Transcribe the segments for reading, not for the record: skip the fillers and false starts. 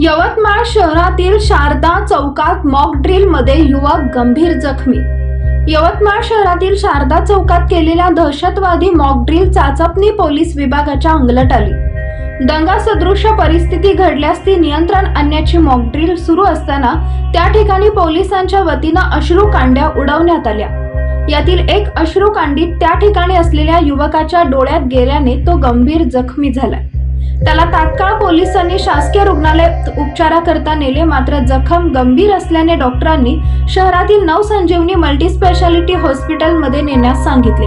यवतमाळ शहरातील शारदा चौकात mock drill मध्ये युवक गंभीर जखमी। यवतमाळ शहरातील शारदा चौकात केलेल्या दहशतवादी मॉक ड्रिल चाचपणी पोलीस विभागाच्या अंगलट आली। दंगा सदृश्य परिस्थिती घडल्यास ती नियंत्रण आणण्याची मॉक ड्रिल सुरू असताना त्या ठिकाणी पोलिसांच्या वतीनं अश्रुकांड्या उडवण्यात आल्या। यातील एक अश्रुकांडीत त्या ठिकाणी असलेल्या युवकाच्या डोळ्यात गेल्याने तो गंभीर जखमी झाला। त्याला तात्काळ पोलिसांनी शासकीय रुग्णालयात उपचाराकरता नेले, मात्र जखम गंभीर असल्याने डॉक्टरांनी शहरातील नवसंजीवनी मल्टीस्पेशालिटी हॉस्पिटलमध्ये नेण्यास सांगितले।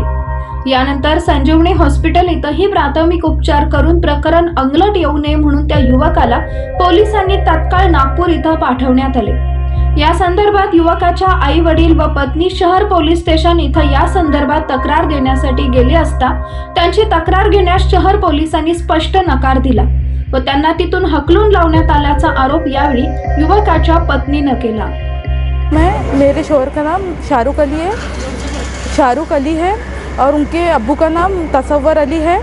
यानंतर संजीवनी हॉस्पिटल इथंही प्राथमिक उपचार करून प्रकरण अंगलट येऊ नये म्हणून त्या युवकाला पोलिसांनी तात्काळ नागपूर इथं पाठवण्यात आले। या संदर्भात युवकाच्या आई वडील व पत्नी शहर पोलीस स्टेशन इथं या संदर्भात तक्रार देण्यासाठी गेले असता त्यांची तक्रार घेण्यास शहर पोलिसांनी स्पष्ट नकार दिला व त्यांना तिथून हकलून लावण्यात आल्याचा आरोप यावेळी युवकाच्या पत्नीने केला। मेरे शोहर का नाम शाहरुख अली है और उनके अब्बू का नाम तसव्वर अली है।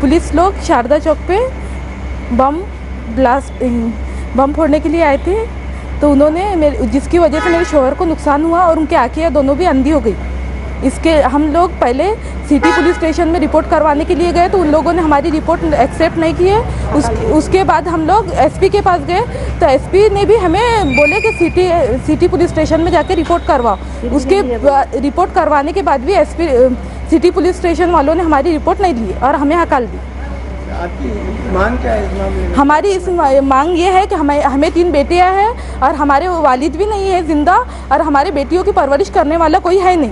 पुलिस लोग शारदा चौक पे बम फोड़ने के लिए आए थे, तो उन्होंने जिसकी वजह से मेरे शोहर को नुकसान हुआ और उनकी आंखें दोनों भी अंधी हो गई। इसके हम लोग पहले सिटी पुलिस स्टेशन में रिपोर्ट करवाने के लिए गए, तो उन लोगों ने हमारी रिपोर्ट एक्सेप्ट नहीं की है। उसके बाद हम लोग एसपी के पास गए, तो एसपी ने भी हमें बोले कि सिटी पुलिस स्टेशन में जाके रिपोर्ट करवाओ। उसके रिपोर्ट करवाने के बाद भी सिटी पुलिस स्टेशन वालों ने हमारी रिपोर्ट नहीं ली और हमें हकाल दी। आपकी मांग क्या है इस मामले में? हमारी इस मांग ये है कि हमें 3 बेटियां हैं और हमारे वालिद भी नहीं है जिंदा, और हमारे बेटियों की परवरिश करने वाला कोई है नहीं।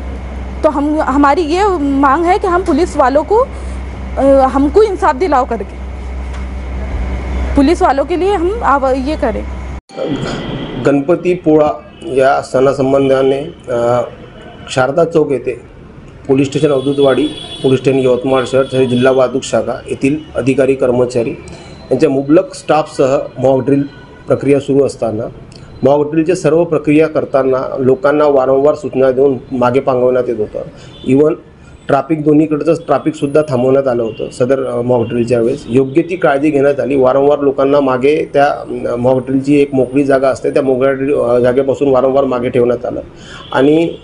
तो हमारी ये मांग है कि हम पुलिस वालों को हमको इंसाफ दिलाओ करके पुलिस वालों के लिए हम ये करें। गणपतीपोळा या सणासंबंधाने शारदा चौक येथे police station Avadhutwadi, police station Yavatmal शहर तसेच जिल्हा वाहतूक शाखा येथील अधिकारी कर्मचारी यांच्या मुबलक स्टाफसह मॉक ड्रिल प्रक्रिया सुरू असताना मॉक ड्रिलचे सर्व प्रक्रिया करताना लोकांना वारंवार सूचना देऊन मागे पांगवण्यात येत होतं। इवन ट्रॅफिक दोन्हीकडचंच ट्रॅफिकसुद्धा थांबवण्यात आलं होतं। सदर मॉक ड्रिलच्या वेळेस योग्य ती काळजी घेण्यात आली। वारंवार लोकांना मागे त्या मॉक ड्रिलची एक मोकळी जागा असते, त्या मोकळ्या जागेपासून वारंवार मागे ठेवण्यात आलं आणि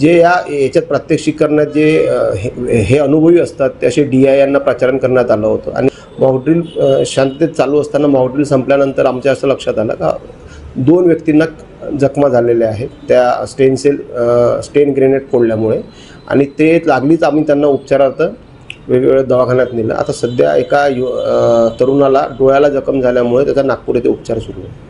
जे याच्यात प्रात्यक्षिक करण्यात जे हे अनुभवी असतात ते असे DI यांना प्रचारण करण्यात आलं होतं। आणि मॉक ड्रिल शांततेत चालू असताना मॉक ड्रिल संपल्यानंतर आमच्या असं लक्षात आलं का 2 व्यक्तींना जखमा झालेल्या आहेत त्या स्टेन ग्रेनेड फोडल्यामुळे, आणि ते लागलीच आम्ही त्यांना उपचारार्थ वेगवेगळ्या दवाखान्यात नेलं। आता सध्या एका तरुणाला डोळ्याला जखम झाल्यामुळे त्याचा नागपूर येथे उपचार सुरू आहे।